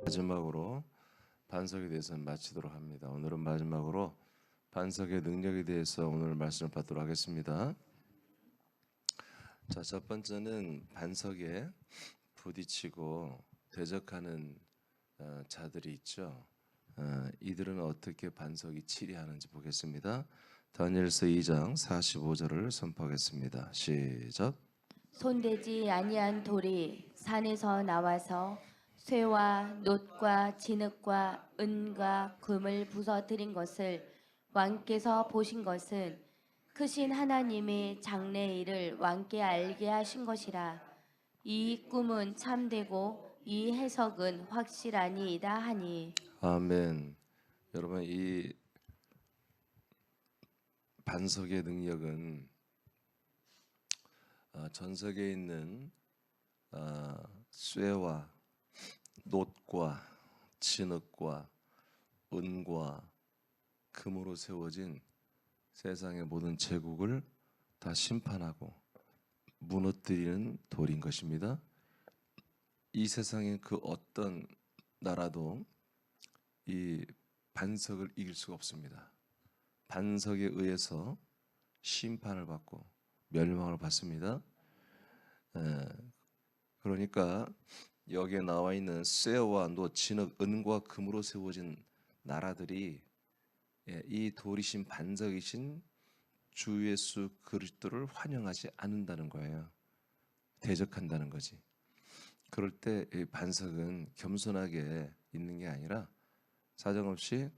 마지막으로 반석에 대해서 마치도록 합니다. 오늘은 마지막으로 반석의 능력에 대해서 오늘 말씀을 받도록 하겠습니다. 자, 첫 번째는 반석에 부딪히고 대적하는 자들이 있죠. 이들은 어떻게 반석이 치리하는지 보겠습니다. 다니엘서 2장 45절을 선포하겠습니다. 시작. 손대지 아니한 돌이 산에서 나와서 쇠와 놋과 진흙과 은과 금을 부서뜨린 것을 왕께서 보신 것은 크신 하나님의 장래 일을 왕께 알게 하신 것이라. 이 꿈은 참되고 이 해석은 확실하니이다 하니. 아멘. 여러분, 이 반석의 능력은 전석에 있는 쇠와 놋과 진흙과 은과 금으로 세워진 세상의 모든 제국을 다 심판하고 무너뜨리는 돌인 것입니다. 이 세상의 그 어떤 나라도 이 반석을 이길 수가 없습니다. 반석에 의해서 심판을 받고 멸망을 받습니다. 그러니까 여기에 나와 있는 쇠와 놋, 진흙, 은과 금으로 세워진 나라들이 이 돌이신 반석이신 주 예수 그리스도를 환영하지 않는다는 거예요. 대적한다는 거지. 그럴 때 이 반석은 겸손하게 있는 게 아니라 사정없이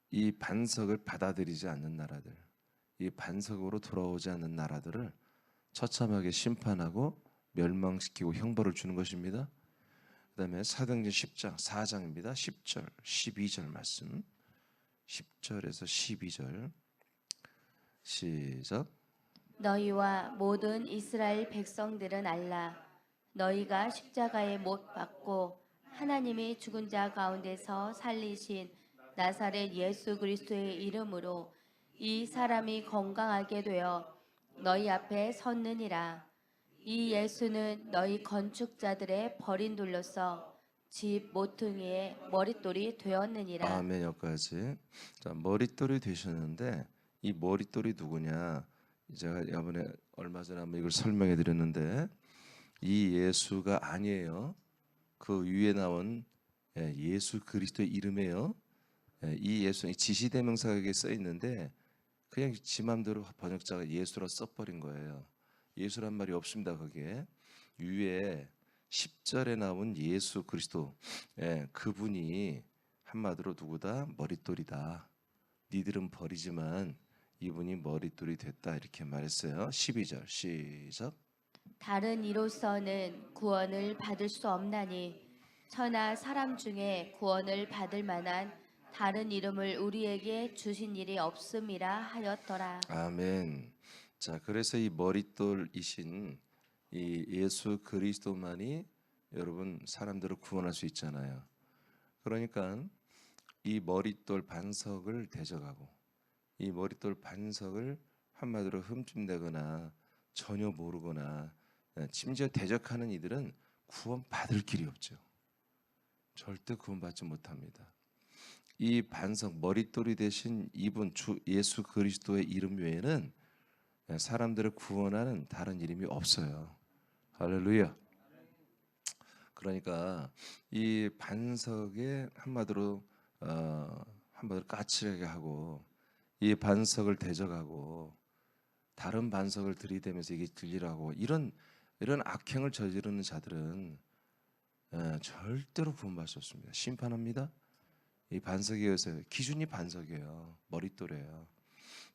이 반석을 받아들이지 않는 나라들, 이 반석으로 돌아오지 않는 나라들을 처참하게 심판하고 멸망시키고 형벌을 주는 것입니다. 그 다음에 사도행전 10장 4장입니다. 10절 12절 말씀, 10절에서 12절 시작. 너희와 모든 이스라엘 백성들은 알라. 너희가 십자가에 못 박고 하나님이 죽은 자 가운데서 살리신 나사렛 예수 그리스도의 이름으로 이 사람이 건강하게 되어 너희 앞에 섰느니라. 이 예수는 너희 건축자들의 버린 돌로서 집 모퉁이의 머릿돌이 되었느니라. 아멘. 여기까지. 자, 머릿돌이 되셨는데 이 머릿돌이 누구냐? 제가 이번에 얼마 전에 한번 이걸 설명해 드렸는데 이 예수가 아니에요. 그 위에 나온 예수 그리스도의 이름이에요. 이 예수는 지시대명사에 써 있는데 그냥 지 맘대로 번역자가 예수라 써버린 거예요. 예수란 말이 없습니다. 거기에 위에 10절에 나온 예수 그리스도, 그분이 한마디로 누구다? 머릿돌이다. 니들은 버리지만 이분이 머릿돌이 됐다, 이렇게 말했어요. 12절 시작. 다른 이로서는 구원을 받을 수 없나니 천하 사람 중에 구원을 받을 만한 다른 이름을 우리에게 주신 일이 없음이라 하였더라. 아멘. 자, 그래서 이 머릿돌이신 이 예수 그리스도만이 여러분 사람들을 구원할 수 있잖아요. 그러니까 이 머릿돌 반석을 대적하고 이 머릿돌 반석을 한마디로 흠집내거나 전혀 모르거나 심지어 대적하는 이들은 구원받을 길이 없죠. 절대 구원받지 못합니다. 이 반석 머릿돌이 되신 이분 주 예수 그리스도의 이름 외에는 사람들을 구원하는 다른 이름이 없어요. 할렐루야. 그러니까 이 반석에 한마디로 까칠하게 하고 이 반석을 대적하고 다른 반석을 들이대면서 이게 들리라고 이런 악행을 저지르는 자들은 절대로 구원받을 수 없습니다. 심판합니다. 이 반석에 의해서 기준이 반석이에요. 머릿돌이에요.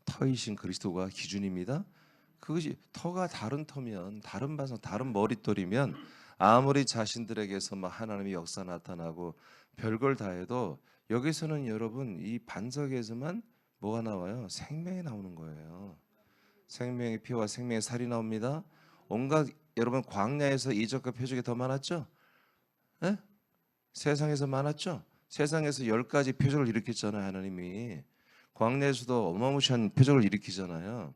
터이신 그리스도가 기준입니다. 그것이 터가 다른 터면 다른 반석, 다른 머릿돌이면 아무리 자신들에게서 막 하나님의 역사 나타나고 별걸 다 해도 여기서는 여러분 이 반석에서만 뭐가 나와요? 생명이 나오는 거예요. 생명의 피와 생명의 살이 나옵니다. 온갖 여러분 광야에서 이적과 표적이 더 많았죠? 에? 세상에서 많았죠? 세상에서 10가지 표적을 일으켰잖아요. 하나님이 광야에서도 어마무시한 표적을 일으키잖아요.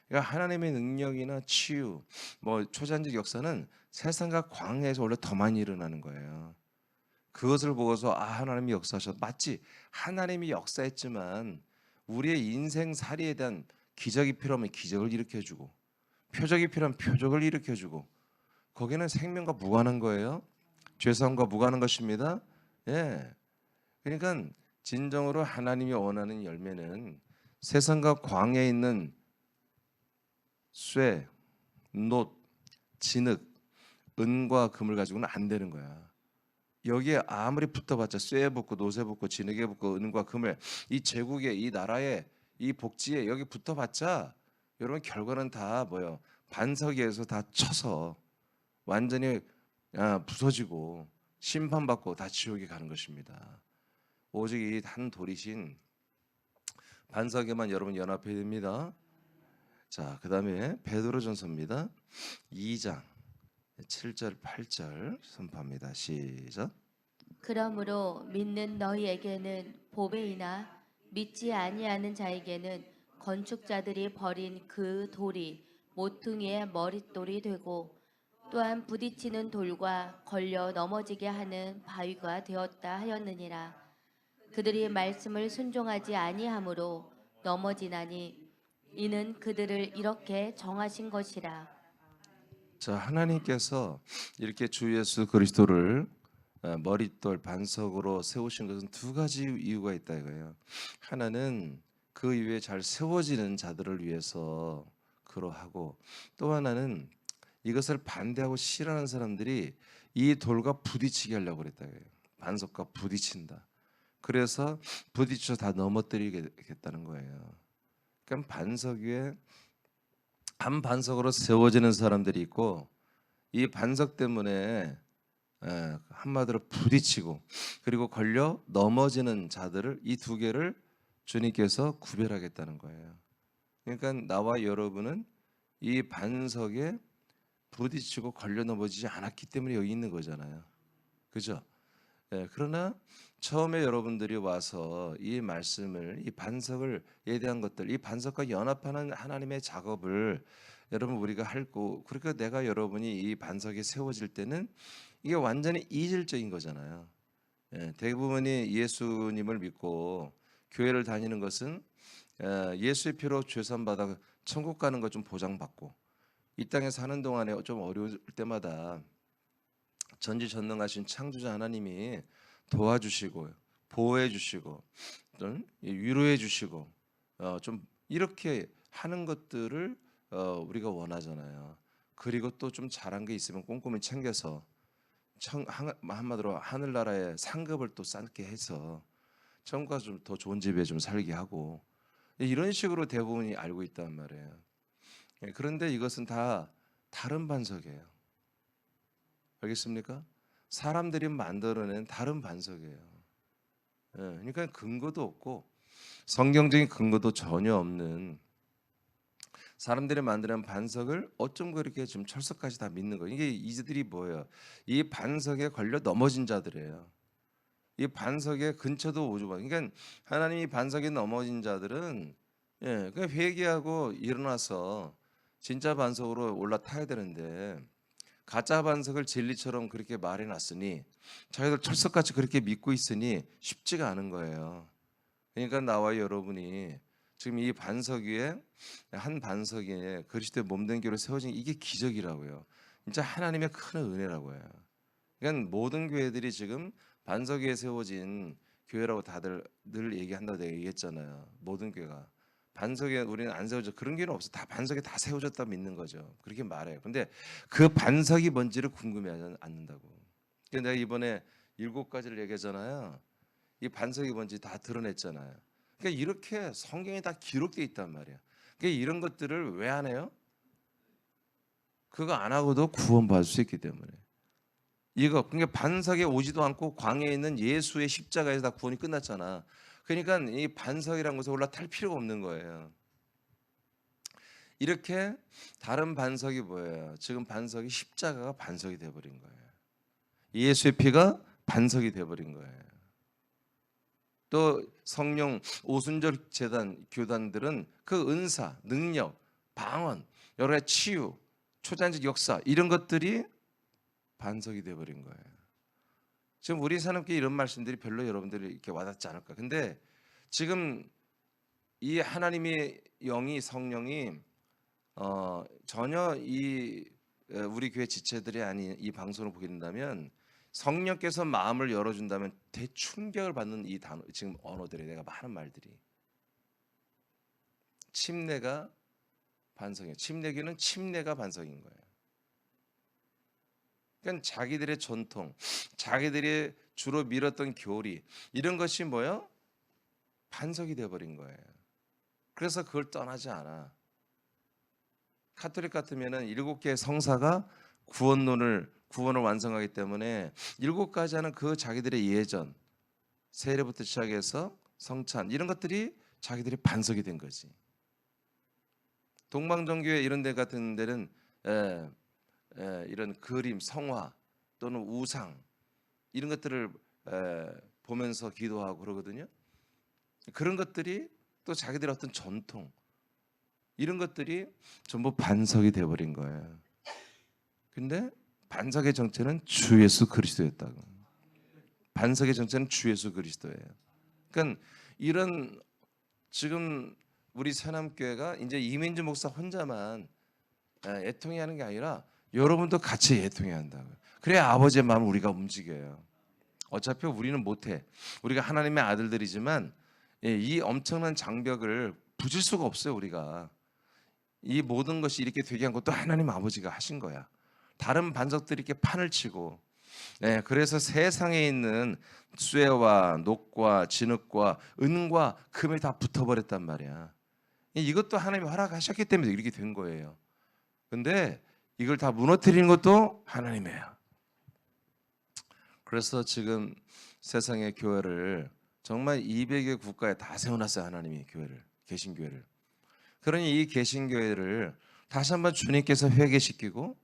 그러니까 하나님의 능력이나 치유, 뭐 초자연적 역사는 세상과 광야에서 원래 더 많이 일어나는 거예요. 그것을 보고서 하나님이 역사하셨. 맞지? 하나님이 역사했지만 우리의 인생살이에 대한 기적이 필요하면 기적을 일으켜주고 표적이 필요하면 표적을 일으켜주고 거기는 생명과 무관한 거예요. 죄사함과 무관한 것입니다. 예. 그러니까 진정으로 하나님이 원하는 열매는 세상과 광야에 있는 쇠, 놋, 진흙, 은과 금을 가지고는 안 되는 거야. 여기에 아무리 붙어봤자 쇠에 붙고 노새 붙고 진흙에 붙고 은과 금을 이 제국에 이 나라에 이 복지에 여기 붙어봤자 여러분 결과는 다 뭐요? 반석에서 다 쳐서 완전히 부서지고 심판받고 다 지옥에 가는 것입니다. 오직 이 한 돌이신 반석에만 여러분 연합해야 됩니다. 자, 그다음에 베드로전서입니다. 2장 7절 8절 선포합니다. 시작. 그러므로 믿는 너희에게는 보배이나 믿지 아니하는 자에게는 건축자들이 버린 그 돌이 모퉁이의 머릿돌이 되고 또한 부딪히는 돌과 걸려 넘어지게 하는 바위가 되었다 하였느니라. 그들이 말씀을 순종하지 아니하므로 넘어지나니 이는 그들을 이렇게 정하신 것이라. 자, 하나님께서 이렇게 주 예수 그리스도를 머릿돌 반석으로 세우신 것은 두 가지 이유가 있다 이거예요. 하나는 그 위에 잘 세워지는 자들을 위해서 그러하고 또 하나는 이것을 반대하고 싫어하는 사람들이 이 돌과 부딪히게 하려고 그랬다 이거예요. 반석과 부딪힌다. 그래서 부딪혀 다 넘어뜨리겠다는 거예요. 그러니까 반석 위에 한 반석으로 세워지는 사람들이 있고 이 반석 때문에 한마디로 부딪히고 그리고 걸려 넘어지는 자들을 이 두 개를 주님께서 구별하겠다는 거예요. 그러니까 나와 여러분은 이 반석에 부딪히고 걸려 넘어지지 않았기 때문에 여기 있는 거잖아요. 그죠? 그러나 처음에 여러분들이 와서 이 말씀을 이 반석을 에 대한 것들 이 반석과 연합하는 하나님의 작업을 여러분 우리가 할고 그러니까 내가 여러분이 이 반석에 세워질 때는 이게 완전히 이질적인 거잖아요. 대부분이 예수님을 믿고 교회를 다니는 것은 예수의 피로 죄산 받아 천국 가는 것 좀 보장받고 이 땅에 사는 동안에 좀 어려울 때마다 전지전능하신 창조자 하나님이 도와주시고 보호해 주시고 위로해 주시고 좀 이렇게 하는 것들을 우리가 원하잖아요. 그리고 또 좀 잘한 게 있으면 꼼꼼히 챙겨서 한마디로 하늘나라의 상급을 또 쌓게 해서 천국과 좀 더 좋은 집에 좀 살게 하고 이런 식으로 대부분이 알고 있단 말이에요. 그런데 이것은 다 다른 반석이에요. 알겠습니까? 사람들이 만들어낸 다른 반석이에요. 그러니까 근거도 없고 성경적인 근거도 전혀 없는 사람들이 만드는 반석을 어쩜 그렇게 지금 철석까지 다 믿는 거예요. 이게 이들이 뭐예요? 이 반석에 걸려 넘어진 자들이에요. 이 반석의 근처도 오지 마. 그러니까 하나님이 반석에 넘어진 자들은 그냥 회개하고 일어나서 진짜 반석으로 올라타야 되는데 가짜 반석을 진리처럼 그렇게 말해놨으니 자기들 철석같이 그렇게 믿고 있으니 쉽지가 않은 거예요. 그러니까 나와 여러분이 지금 이 반석 위에 한 반석에 그리스도의 몸된 교회로 세워진 이게 기적이라고요. 진짜 하나님의 큰 은혜라고 해요. 그러니까 모든 교회들이 지금 반석 위에 세워진 교회라고 다들 늘 얘기한다고 내가 얘기했잖아요. 모든 교회가 반석에 우리는 안 세워져 그런 교회는 없어. 다 반석에 다 세워졌다 믿는 거죠. 그렇게 말해요. 근데 그 반석이 뭔지를 궁금해하지 않는다고. 그러니까 내가 이번에 7가지를 얘기했잖아요. 이 반석이 뭔지 다 드러냈잖아요. 그러니까 이렇게 성경에 다 기록되어 있단 말이야. 그러니까 이런 것들을 왜 안 해요? 그거 안 하고도 구원받을 수 있기 때문에. 이거 그러니까 반석에 오지도 않고 광야에 있는 예수의 십자가에서 다 구원이 끝났잖아. 그러니까 이 반석이라는 곳에 올라탈 필요가 없는 거예요. 이렇게 다른 반석이 뭐예요? 지금 반석이 십자가가 반석이 돼버린 거예요. 예수의 피가 반석이 돼버린 거예요. 또 성령 오순절 재단 교단들은 그 은사, 능력, 방언, 여러 가지 치유, 초자연적 역사 이런 것들이 반석이 돼버린 거예요. 지금 우리 사람께 이런 말씀들이 별로 여러분들이 이렇게 와닿지 않을까. 근데 지금 이 하나님의 영이 성령이 전혀 이 우리 교회 지체들이 아닌 이 방송을 보게 된다면 성령께서 마음을 열어준다면 대충격을 받는 이 단어 지금 언어들이 내가 많은 말들이 침례가 반성이에요. 침례교는 침례가 반성인 거예요. 그러니까 자기들의 전통, 자기들이 주로 밀었던 교리 이런 것이 뭐요? 반석이 되어버린 거예요. 그래서 그걸 떠나지 않아. 카톨릭 같으면은 7개의 성사가 구원을 완성하기 때문에 7가지 하는 그 자기들의 예전, 세례부터 시작해서 성찬 이런 것들이 자기들의 반석이 된 거지. 동방정교회 이런 데 같은 데는 이런 그림, 성화 또는 우상 이런 것들을 보면서 기도하고 그러거든요. 그런 것들이 또 자기들의 어떤 전통 이런 것들이 전부 반석이 되어버린 거예요. 근데 반석의 정체는 주 예수 그리스도였다고. 반석의 정체는 주 예수 그리스도예요. 그러니까 이런 지금 우리 새남교회가 이제 이민주 목사 혼자만 애통해 하는 게 아니라 여러분도 같이 애통해야 한다고요. 그래야 아버지의 마음을 우리가 움직여요. 어차피 우리는 못해. 우리가 하나님의 아들들이지만 이 엄청난 장벽을 부술 수가 없어요. 우리가 이 모든 것이 이렇게 되게 한 것도 하나님 아버지가 하신 거야. 다른 반석들이 이렇게 판을 치고 그래서 세상에 있는 쇠와 녹과 진흙과 은과 금이 다 붙어버렸단 말이야. 이것도 하나님이 허락하셨기 때문에 이렇게 된 거예요. 근데 이걸 다 무너뜨리는 것도 하나님이에요. 그래서 지금 세상의 교회를 정말 200여 국가에 다 세워놨어요. 하나님이 교회를, 개신교회를. 그러니 이 개신교회를 다시 한번 주님께서 회개시키고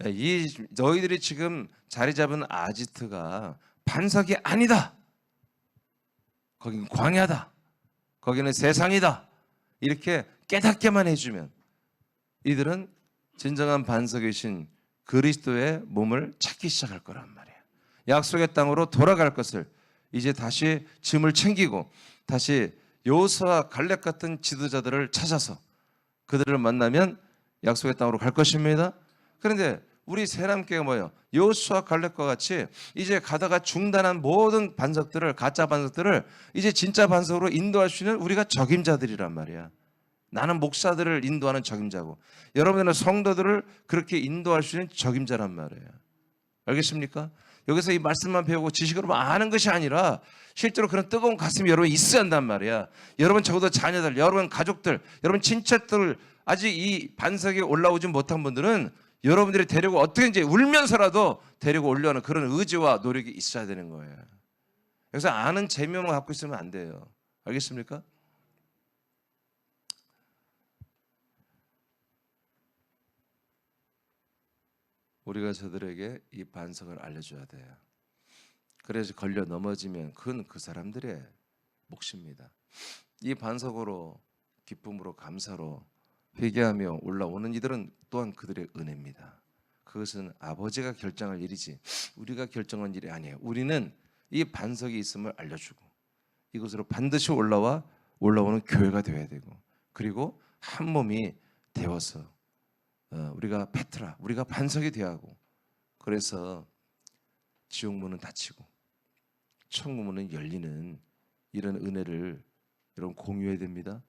이 너희들이 지금 자리 잡은 아지트가 반석이 아니다. 거긴 광야다. 거기는 세상이다. 이렇게 깨닫게만 해주면 이들은 진정한 반석이신 그리스도의 몸을 찾기 시작할 거란 말이에요. 약속의 땅으로 돌아갈 것을 이제 다시 짐을 챙기고 다시 여호수아 갈렙 같은 지도자들을 찾아서 그들을 만나면 약속의 땅으로 갈 것입니다. 그런데 우리 새남교회가 뭐예요? 여호수아 갈렙과 같이 이제 가다가 중단한 모든 반석들을 가짜 반석들을 이제 진짜 반석으로 인도할 수 있는 우리가 적임자들이란 말이야. 나는 목사들을 인도하는 적임자고 여러분들은 성도들을 그렇게 인도할 수 있는 적임자란 말이에요. 알겠습니까? 여기서 이 말씀만 배우고 지식으로 아는 것이 아니라 실제로 그런 뜨거운 가슴이 여러분 있어야 한단 말이야. 여러분 적어도 자녀들, 여러분 가족들, 여러분 친척들 아직 이 반석에 올라오지 못한 분들은 여러분들이 데리고 어떻게 이제 울면서라도 데리고 올려는 그런 의지와 노력이 있어야 되는 거예요. 그래서 아는 재미만 갖고 있으면 안 돼요. 알겠습니까? 우리가 저들에게 이 반석을 알려줘야 돼요. 그래서 걸려 넘어지면 그건 그 사람들의 몫입니다. 이 반석으로 기쁨으로 감사로 회개하며 올라오는 이들은 또한 그들의 은혜입니다. 그것은 아버지가 결정할 일이지 우리가 결정한 일이 아니에요. 우리는 이 반석이 있음을 알려주고 이곳으로 반드시 올라오는 교회가 되어야 되고 그리고 한 몸이 되어서 우리가 페트라, 우리가 반석이 되어야 하고 그래서 지옥문은 닫히고 천국문은 열리는 이런 은혜를 여러분 공유해야 됩니다.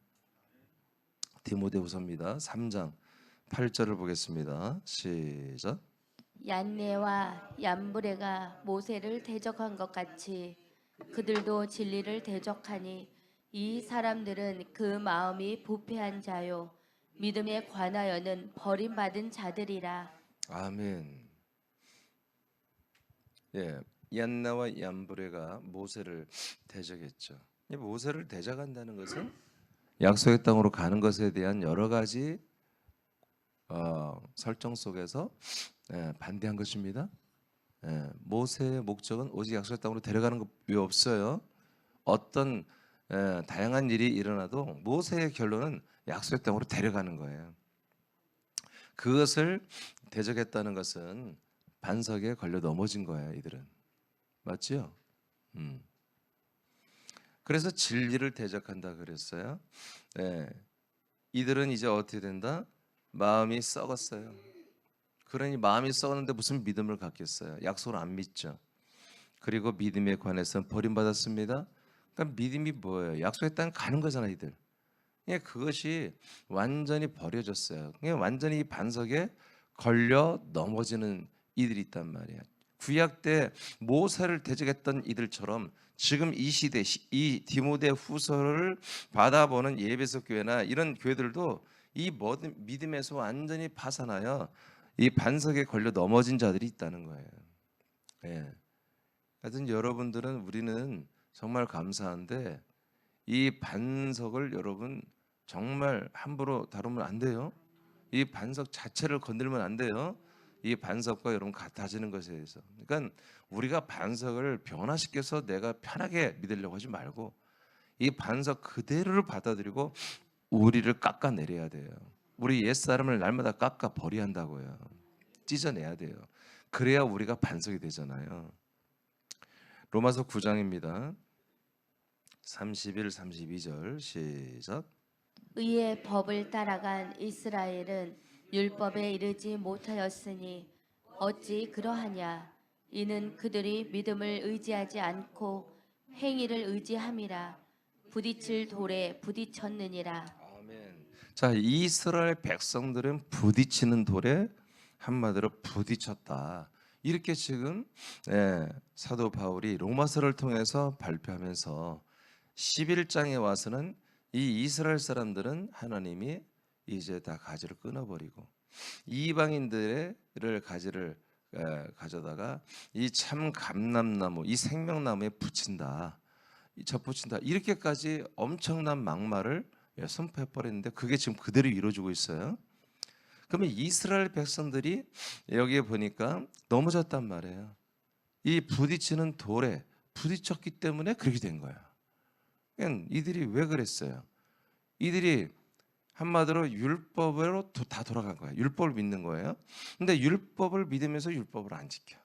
디모데후서입니다. 3장 8절을 보겠습니다. 시작. 얀네와 얀브레가 모세를 대적한 것 같이 그들도 진리를 대적하니 이 사람들은 그 마음이 부패한 자요 믿음에 관하여는 버림받은 자들이라. 아멘. 얀나와 얀브레가 모세를 대적했죠. 이 모세를 대적한다는 것은 약속의 땅으로 가는 것에 대한 여러 가지 설정 속에서 반대한 것입니다. 모세의 목적은 오직 약속의 땅으로 데려가는 것 외에 없어요. 어떤 다양한 일이 일어나도 모세의 결론은 약속의 땅으로 데려가는 거예요. 그것을 대적했다는 것은 반석에 걸려 넘어진 거예요. 이들은 맞죠? 그래서 진리를 대적한다 그랬어요. 네. 이들은 이제 어떻게 된다? 마음이 썩었어요. 그러니 마음이 썩었는데 무슨 믿음을 갖겠어요? 약속을 안 믿죠. 그리고 믿음에 관해서는 버림받았습니다. 그러니까 믿음이 뭐예요? 약속했다는 가는 거잖아, 이들. 예, 그것이 완전히 버려졌어요. 그냥 완전히 이 반석에 걸려 넘어지는 이들이 있단 말이야. 구약 때 모세를 대적했던 이들처럼 지금 이 시대 이 디모데 후서를 받아보는 예배석 교회나 이런 교회들도 이 모든 믿음에서 완전히 파산하여 이 반석에 걸려 넘어진 자들이 있다는 거예요. 예. 하여튼 여러분들은 우리는 정말 감사한데 이 반석을 여러분 정말 함부로 다루면 안 돼요. 이 반석 자체를 건들면 안 돼요. 이 반석과 여러분 같아지는 것에 대해서. 그러니까 우리가 반석을 변화시켜서 내가 편하게 믿으려고 하지 말고 이 반석 그대로를 받아들이고 우리를 깎아내려야 돼요. 우리 옛사람을 날마다 깎아 버려야 한다고요. 찢어내야 돼요. 그래야 우리가 반석이 되잖아요. 로마서 9장입니다. 31, 32절 시작. 의의 법을 따라간 이스라엘은 율법에 이르지 못하였으니 어찌 그러하냐. 이는 그들이 믿음을 의지하지 않고 행위를 의지함이라. 부딪힐 돌에 부딪혔느니라. 아멘. 자, 이스라엘 백성들은 부딪히는 돌에 한마디로 부딪혔다. 이렇게 지금 사도 바울이 로마서를 통해서 발표하면서 11장에 와서는 이 이스라엘 사람들은 하나님이 이제 다 가지를 끊어버리고 이방인들의 가지를 가져다가 이 참 감람나무, 이 생명나무에 붙인다, 접붙인다, 이렇게까지 엄청난 막말을 선포해버렸는데 그게 지금 그대로 이루어지고 있어요. 그러면 이스라엘 백성들이 여기에 보니까 넘어졌단 말이에요. 이 부딪히는 돌에 부딪혔기 때문에 그렇게 된 거야. 이들이 왜 그랬어요? 이들이 한마디로 율법으로 다 돌아간 거예요. 율법을 믿는 거예요. 근데 율법을 믿으면서 율법을 안 지켜.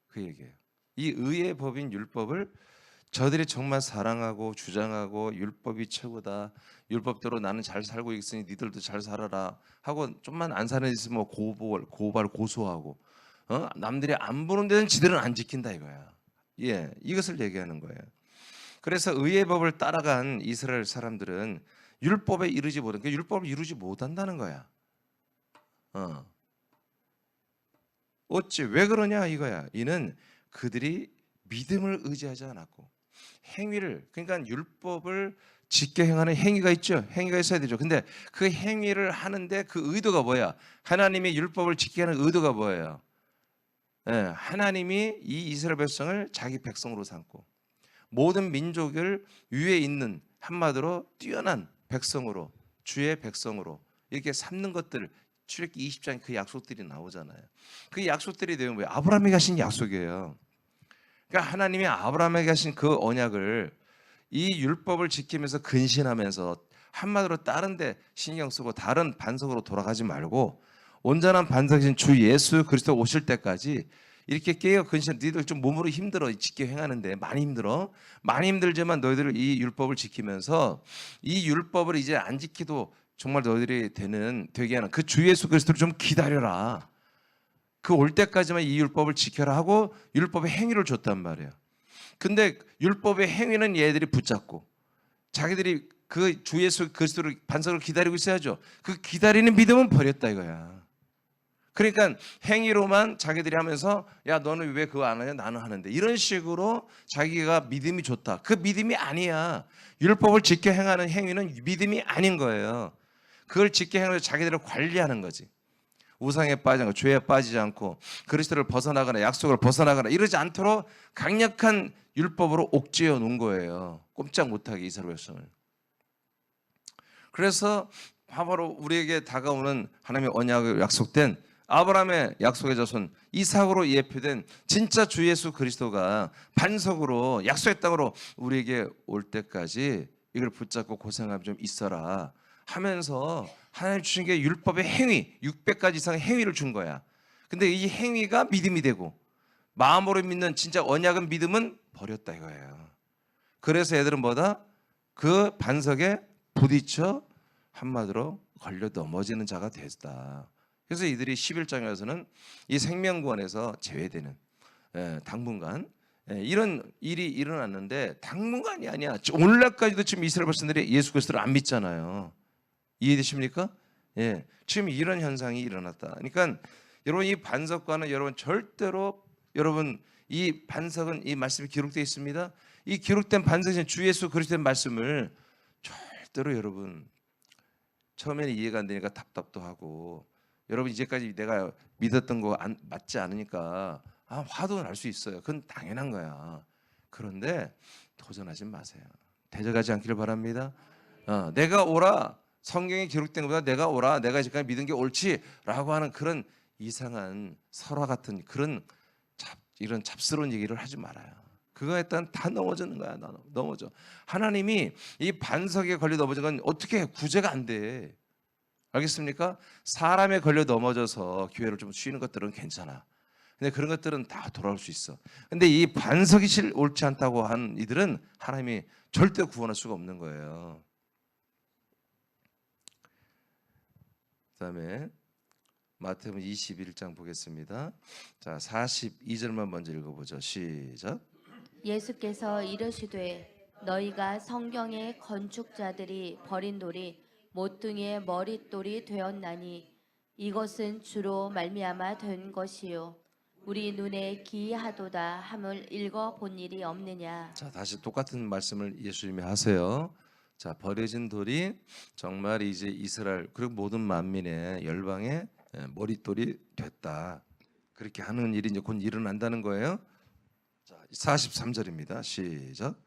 그 얘기예요. 이 의의 법인 율법을 저들이 정말 사랑하고 주장하고 율법이 최고다, 율법대로 나는 잘 살고 있으니 니들도 잘 살아라 하고 좀만 안 사는 데 있으면 고발 고소하고 남들이 안 보는 데는 지들은 안 지킨다 이거야. 예, 이것을 얘기하는 거예요. 그래서 의의 법을 따라간 이스라엘 사람들은 율법에 이르지 못한, 그러니까 율법을 이루지 못한다는 거야. 어찌 왜 그러냐 이거야. 이는 그들이 믿음을 의지하지 않았고 행위를, 그러니까 율법을 지켜 행하는 행위가 있죠. 행위가 있어야 되죠. 근데 그 행위를 하는데 그 의도가 뭐야? 하나님이 율법을 지키게 하는 의도가 뭐예요? 하나님이 이 이스라엘 백성을 자기 백성으로 삼고 모든 민족을 위에 있는 한마디로 뛰어난 백성으로, 주의 백성으로 이렇게 삼는 것들, 출애굽기 20장에 그 약속들이 나오잖아요. 그 약속들이 되면 뭐예요? 아브라함에게 하신 약속이에요. 그러니까 하나님이 아브라함에게 하신 그 언약을 이 율법을 지키면서 근신하면서 한마디로 다른 데 신경 쓰고 다른 반석으로 돌아가지 말고 온전한 반석이신 주 예수 그리스도 오실 때까지 이렇게 깨어 근신, 너희들 좀 몸으로 힘들어 지켜 행하는데 많이 힘들어, 많이 힘들지만 너희들 이 율법을 지키면서 이 율법을 이제 안 지키도 정말 너희들이 되게 하는 그 주 예수 그리스도를 좀 기다려라. 그 올 때까지만 이 율법을 지켜라 하고 율법의 행위를 줬단 말이에요. 근데 율법의 행위는 얘들이 붙잡고 자기들이 그 주 예수 그리스도를 반석을 기다리고 있어야죠. 그 기다리는 믿음은 버렸다 이거야. 그러니까 행위로만 자기들이 하면서 야 너는 왜 그거 안 하냐, 나는 하는데, 이런 식으로 자기가 믿음이 좋다. 그 믿음이 아니야. 율법을 지켜 행하는 행위는 믿음이 아닌 거예요. 그걸 지켜 행하면서 자기들을 관리하는 거지. 우상에 빠지지 않고 죄에 빠지지 않고 그리스도를 벗어나거나 약속을 벗어나거나 이러지 않도록 강력한 율법으로 옥죄어 놓은 거예요. 꼼짝 못하게 이스라엘 백성을. 그래서 바로 우리에게 다가오는 하나님의 언약을 약속된 아브라함의 약속의 자손 이삭으로 예표된 진짜 주 예수 그리스도가 반석으로 약속의 땅으로 우리에게 올 때까지 이걸 붙잡고 고생하면 좀 있어라 하면서 하나님 주신 게 율법의 행위, 600가지 이상의 행위를 준 거야. 근데 이 행위가 믿음이 되고 마음으로 믿는 진짜 언약은 믿음은 버렸다 이거예요. 그래서 애들은 뭐다? 그 반석에 부딪혀 한마디로 걸려 넘어지는 자가 됐다. 그래서 이들이 11장에서는 이 생명구원에서 제외되는 당분간 이런 일이 일어났는데 당분간이 아니야. 오늘날까지도 지금 이스라엘 백성들이 예수 그리스도를 안 믿잖아요. 이해되십니까? 예, 지금 이런 현상이 일어났다. 그러니까 여러분 이 반석과는 여러분 절대로 여러분 이 반석은 이 말씀이 기록되어 있습니다. 이 기록된 반석인 주 예수 그리스도의 말씀을 절대로 여러분 처음에는 이해가 안 되니까 답답도 하고 여러분 이제까지 내가 믿었던 거 맞지 않으니까 화도 날 수 있어요. 그건 당연한 거야. 그런데 도전하지 마세요. 대적하지 않기를 바랍니다. 내가 옳아. 성경에 기록된 것보다 내가 옳아. 내가 지금까지 믿은 게 옳지라고 하는 그런 이상한 설화 같은 그런 이런 잡스러운 얘기를 하지 말아요. 그거 했다면 다 넘어지는 거야. 넘어져. 하나님이 이 반석에 걸려 넘어진 건 어떻게 구제가 안 돼. 알겠습니까? 사람에 걸려 넘어져서 기회를 좀 쉬는 것들은 괜찮아. 근데 그런 것들은 다 돌아올 수 있어. 근데 이 반석이 옳지 않다고 한 이들은 하나님이 절대 구원할 수가 없는 거예요. 그다음에 마태복음 21장 보겠습니다. 자, 42절만 먼저 읽어보죠. 시작. 예수께서 이르시되 너희가 성경의 건축자들이 버린 돌이 모퉁이의 머릿돌이 되었나니 이것은 주로 말미암아 된 것이요 우리 눈에 기이하도다 함을 읽어 본 일이 없느냐. 자, 다시 똑같은 말씀을 예수님이 하세요. 자, 버려진 돌이 정말 이제 이스라엘 그리고 모든 만민의 열방의 머릿돌이 됐다. 그렇게 하는 일이 이제 곧 일어난다는 거예요. 자, 43절입니다. 시작.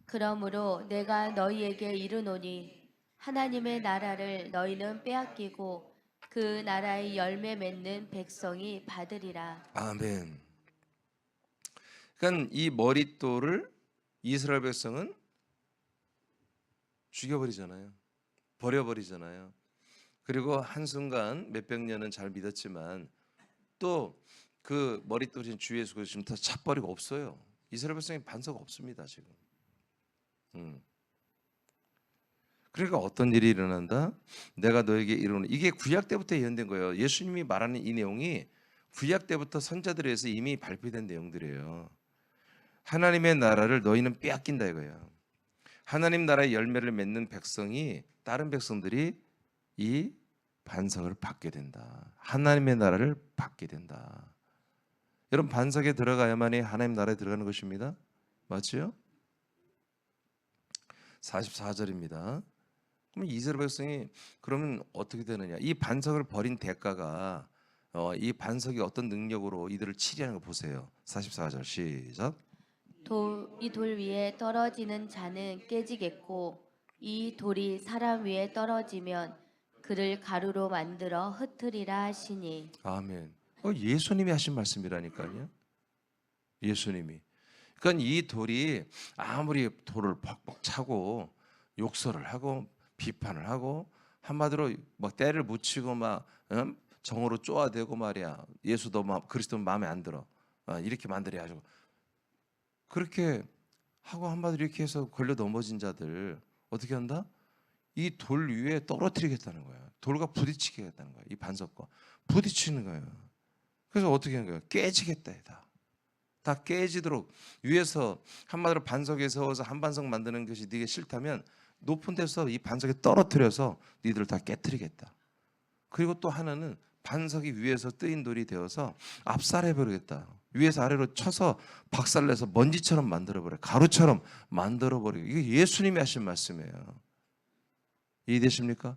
그러므로 내가 너희에게 이르노니 하나님의 나라를 너희는 빼앗기고 그 나라의 열매 맺는 백성이 받으리라. 아멘. 그러니까 이 머릿돌을 이스라엘 백성은 죽여버리잖아요. 버려버리잖아요. 그리고 한순간 몇백 년은 잘 믿었지만 또 그 머릿돌인 주 예수 그리스도 지금 다 차버리고 없어요. 이스라엘 백성이 반석 없습니다 지금. 그러니까 어떤 일이 일어난다? 내가 너에게 이르노니 이게 구약 때부터 예언된 거예요. 예수님이 말하는 이 내용이 구약 때부터 선자들에 의해서 이미 발표된 내용들이에요. 하나님의 나라를 너희는 빼앗긴다 이거예요. 하나님 나라의 열매를 맺는 백성이 다른 백성들이 이 반석을 받게 된다. 하나님의 나라를 받게 된다. 여러분 반석에 들어가야만이 하나님 나라에 들어가는 것입니다. 맞죠? 44절입니다. 그럼 이스라엘 백성이 그러면 어떻게 되느냐? 이 반석을 버린 대가가 이 반석이 어떤 능력으로 이들을 치리하는 거 보세요. 44절 시작. 이 돌 위에 떨어지는 자는 깨지겠고 이 돌이 사람 위에 떨어지면 그를 가루로 만들어 흩으리라 하시니. 아멘. 예수님이 하신 말씀이라니까요. 예수님이. 그러니까 이 돌이 아무리 돌을 퍽퍽 차고 욕설을 하고 비판을 하고 한마디로 막 때를 묻히고 막 정으로 쪼아대고 말이야. 예수도 그리스도 마음에 안 들어. 이렇게 만들어야 하고 그렇게 하고 한마디로 이렇게 해서 걸려 넘어진 자들 어떻게 한다? 이 돌 위에 떨어뜨리겠다는 거야. 돌과 부딪히게 하겠다는 거야. 이 반석과 부딪히는 거예요. 그래서 어떻게 하는 거예요? 깨지겠다. 다 깨지도록 위에서 한마디로 반석에 세워서 한 반석 만드는 것이 네게 싫다면 높은 데서 이 반석에 떨어뜨려서 니들을 다 깨뜨리겠다. 그리고 또 하나는 반석이 위에서 뜨인 돌이 되어서 압살해버리겠다. 위에서 아래로 쳐서 박살내서 먼지처럼 만들어버려. 가루처럼 만들어버리고. 이게 예수님이 하신 말씀이에요. 이해되십니까?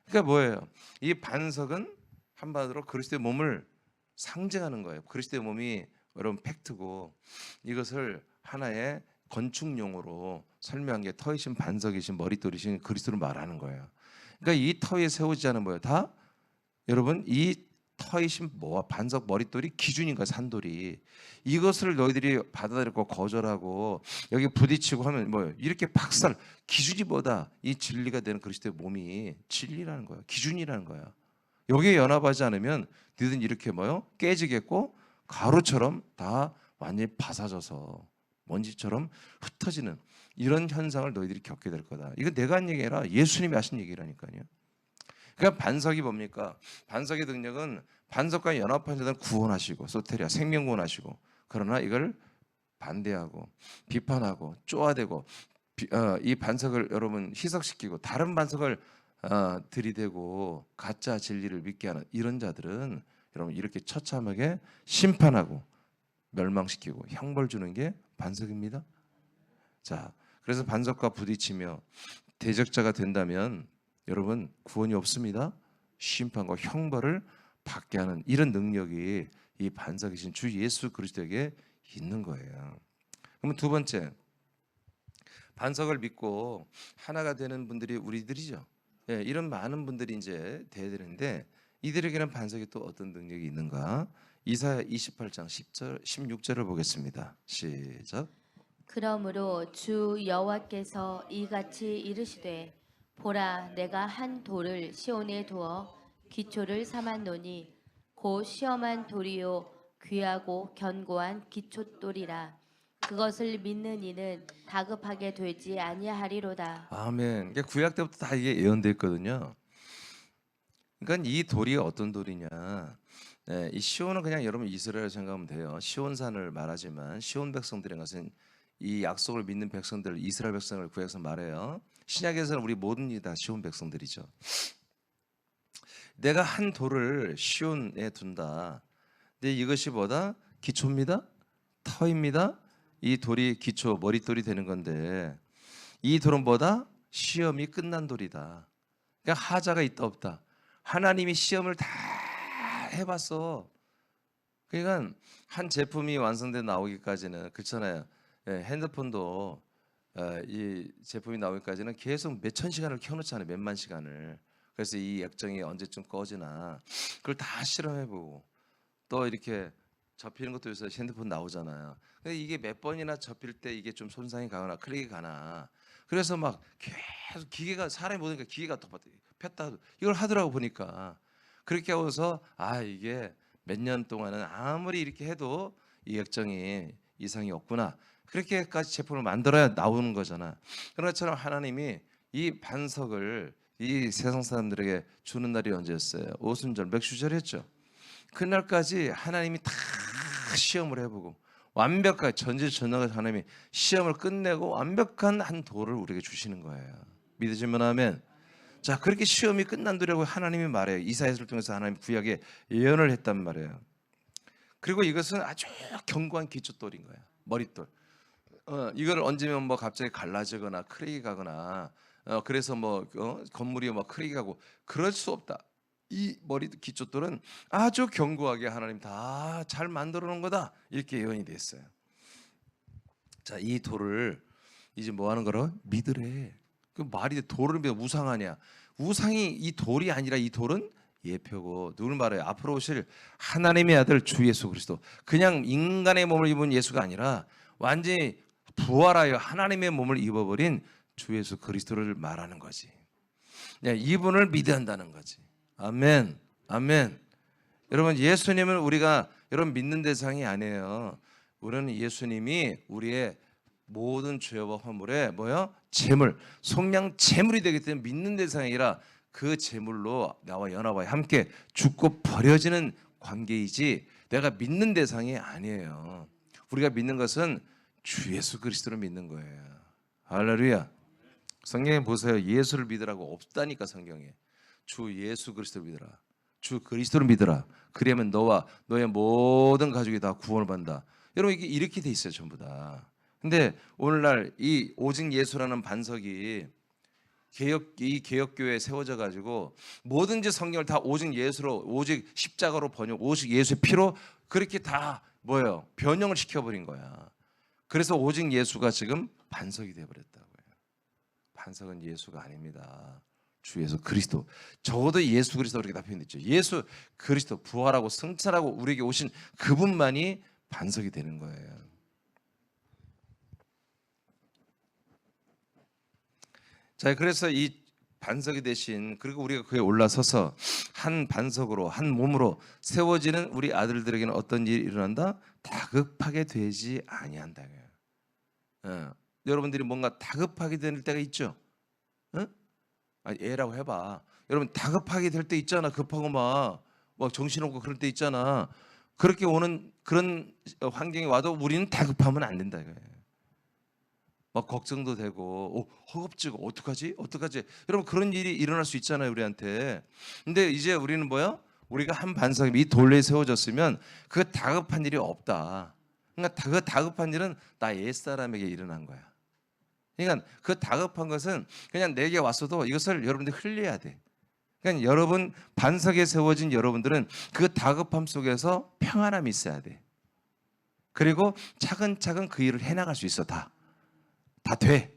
그러니까 뭐예요? 이 반석은 한마디로 그리스도의 몸을 상징하는 거예요. 그리스도의 몸이 여러분 팩트고 이것을 하나의 건축용어로 설명한 게 터이신 반석이신 머릿돌이신 그리스도를 말하는 거예요. 그러니까 이 터에 세우지 않은 뭐예요? 다 여러분 이 터이신 뭐와 반석 머릿돌이 기준인 거야. 산돌이. 이것을 너희들이 받아들이고 거절하고 여기 부딪히고 하면 뭐예요? 이렇게 박살. 기준이 뭐다? 이 진리가 되는 그리스도의 몸이 진리라는 거예요. 기준이라는 거야. 여기에 연합하지 않으면 너희들은 이렇게 뭐요? 깨지겠고 가루처럼 다 완전히 바사져서 먼지처럼 흩어지는 이런 현상을 너희들이 겪게 될 거다. 이건 내가 한 얘기 아니라 예수님이 하신 얘기라니까요. 그러니까 반석이 뭡니까? 반석의 능력은 반석과 연합한 자들은 구원하시고 소테리아 생명 구원하시고, 그러나 이걸 반대하고 비판하고 쪼아대고 이 반석을 여러분 희석시키고 다른 반석을 들이대고 가짜 진리를 믿게 하는 이런 자들은 여러분 이렇게 처참하게 심판하고 멸망시키고 형벌 주는 게 반석입니다. 자, 그래서 반석과 부딪히며 대적자가 된다면 여러분 구원이 없습니다. 심판과 형벌을 받게 하는 이런 능력이 이 반석이신 주 예수 그리스도에게 있는 거예요. 그러면 두 번째, 반석을 믿고 하나가 되는 분들이 우리들이죠. 예, 이런 많은 분들이 이제 돼야 되는데 이들에게는 반석이 또 어떤 능력이 있는가? 이사야 28장 10절 16절을 보겠습니다. 시작. 그러므로 주 여호와께서 이같이 이르시되 보라 내가 한 돌을 시온에 두어 기초를 삼았노니 곧 시험한 돌이요 귀하고 견고한 기초돌이라. 그것을 믿는 이는 다급하게 되지 아니하리로다. 아멘. 그러니까 구약 때부터 다 이게 예언돼 있거든요. 그러니까 이 돌이 어떤 돌이냐? 네, 이 시온은 그냥 여러분 이스라엘 생각하면 돼요. 시온산을 말하지만 시온 백성들인 것은 이 약속을 믿는 백성들, 이스라엘 백성을 구약에서 말해요. 신약에서는 우리 모든 이 다 시온 백성들이죠. 내가 한 돌을 시온에 둔다. 근데 이것이 뭐다? 기초입니다. 터입니다. 이 돌이 기초, 머릿돌이 되는 건데 이 돌은 뭐다? 시험이 끝난 돌이다. 그러니까 하자가 있다 없다. 하나님이 시험을 다 해봤어. 그러니까 한 제품이 완성돼 나오기까지는 그렇잖아요. 예, 핸드폰도 이 제품이 나오기까지는 계속 몇천 시간을 켜놓잖아요. 몇만 시간을. 그래서 이 액정이 언제쯤 꺼지나 그걸 다 실험해보고 또 이렇게 접히는 것도 요새 핸드폰 나오잖아요. 근데 이게 몇 번이나 접힐 때 이게 좀 손상이 가거나 클릭이 가나. 그래서 막 계속 기계가 사람이 보니까 기계가 더 폈다 이걸 하더라고 보니까. 그렇게 하고서 이게 몇 년 동안은 아무리 이렇게 해도 이 액정이 이상이 없구나. 그렇게까지 제품을 만들어야 나오는 거잖아. 그런 것처럼 하나님이 이 반석을 이 세상 사람들에게 주는 날이 언제였어요? 오순절 맥슈절이었죠. 그날까지 하나님이 다 시험을 해보고 완벽하게 전지전능하신 하나님이 시험을 끝내고 완벽한 한 도를 우리에게 주시는 거예요. 믿으시면 아멘. 자, 그렇게 시험이 끝난 뒤라고 하나님이 말해요. 이사야서를 통해서 하나님 구약에 예언을 했단 말이에요. 그리고 이것은 아주 견고한 기초돌인 거야. 머릿돌. 이거를 얹으면 뭐 갑자기 갈라지거나 크랙이 가거나 그래서 뭐 건물이 막 크랙이 가고 그럴 수 없다. 이 머리 기초돌은 아주 견고하게 하나님 다 잘 만들어 놓은 거다. 이렇게 예언이 됐어요. 자, 이 돌을 이제 뭐 하는 거로? 믿으래. 그 말이 돌을 믿어 우상하냐? 우상이 이 돌이 아니라 이 돌은 예표고 누굴 말해요? 앞으로 오실 하나님의 아들 주 예수 그리스도. 그냥 인간의 몸을 입은 예수가 아니라 완전히 부활하여 하나님의 몸을 입어버린 주 예수 그리스도를 말하는 거지. 이분을 믿어야 한다는 거지. 아멘. 아멘. 여러분 예수님은 우리가 여러분 믿는 대상이 아니에요. 우리는 예수님이 우리의 모든 죄와 허물의 뭐요? 재물, 속량 재물이 되기 때문에 믿는 대상이 아니라 그 재물로 나와 연합하여 함께 죽고 버려지는 관계이지 내가 믿는 대상이 아니에요. 우리가 믿는 것은 주 예수 그리스도를 믿는 거예요. 할렐루야. 성경에 보세요. 예수를 믿으라고 없다니까 성경에. 주 예수 그리스도를 믿으라. 주 그리스도를 믿으라. 그러면 너와 너의 모든 가족이 다 구원을 받는다. 여러분 이게 이렇게 돼 있어요. 전부 다. 근데 오늘날 이 오직 예수라는 반석이 개혁교회에 세워져 가지고 뭐든지 성경을 다 오직 예수로 오직 십자가로 번역 오직 예수의 피로 그렇게 다 뭐예요? 변형을 시켜버린 거야. 그래서 오직 예수가 지금 반석이 되어버렸다고요. 반석은 예수가 아닙니다. 주 예수 그리스도. 적어도 예수 그리스도 그렇게 다 표현됐죠. 예수 그리스도 부활하고 승천하고 우리에게 오신 그분만이 반석이 되는 거예요. 자, 그래서 이 반석이 대신 그리고 우리가 그에 올라서서 한 반석으로 한 몸으로 세워지는 우리 아들들에게는 어떤 일이 일어난다? 다급하게 되지 아니한다. 여러분들이 뭔가 다급하게 될 때가 있죠. 어? 아니, 애라고 해봐. 여러분 다급하게 될 때 있잖아. 급하고 막 정신없고 그럴 때 있잖아. 그렇게 오는 그런 환경이 와도 우리는 다급하면 안 된다 이거예요. 막 걱정도 되고 허겁지겁 어떡하지? 어떡하지? 여러분 그런 일이 일어날 수 있잖아요 우리한테. 근데 이제 우리는 뭐야? 우리가 한 반석이 이 돌에 세워졌으면 그 다급한 일이 없다. 그러니까 그 다급한 일은 나 옛사람에게 일어난 거야. 그러니까 그 다급한 것은 그냥 내게 왔어도 이것을 여러분들이 흘려야 돼. 그러니까 여러분 반석에 세워진 여러분들은 그 다급함 속에서 평안함이 있어야 돼. 그리고 차근차근 그 일을 해나갈 수 있어. 다 돼.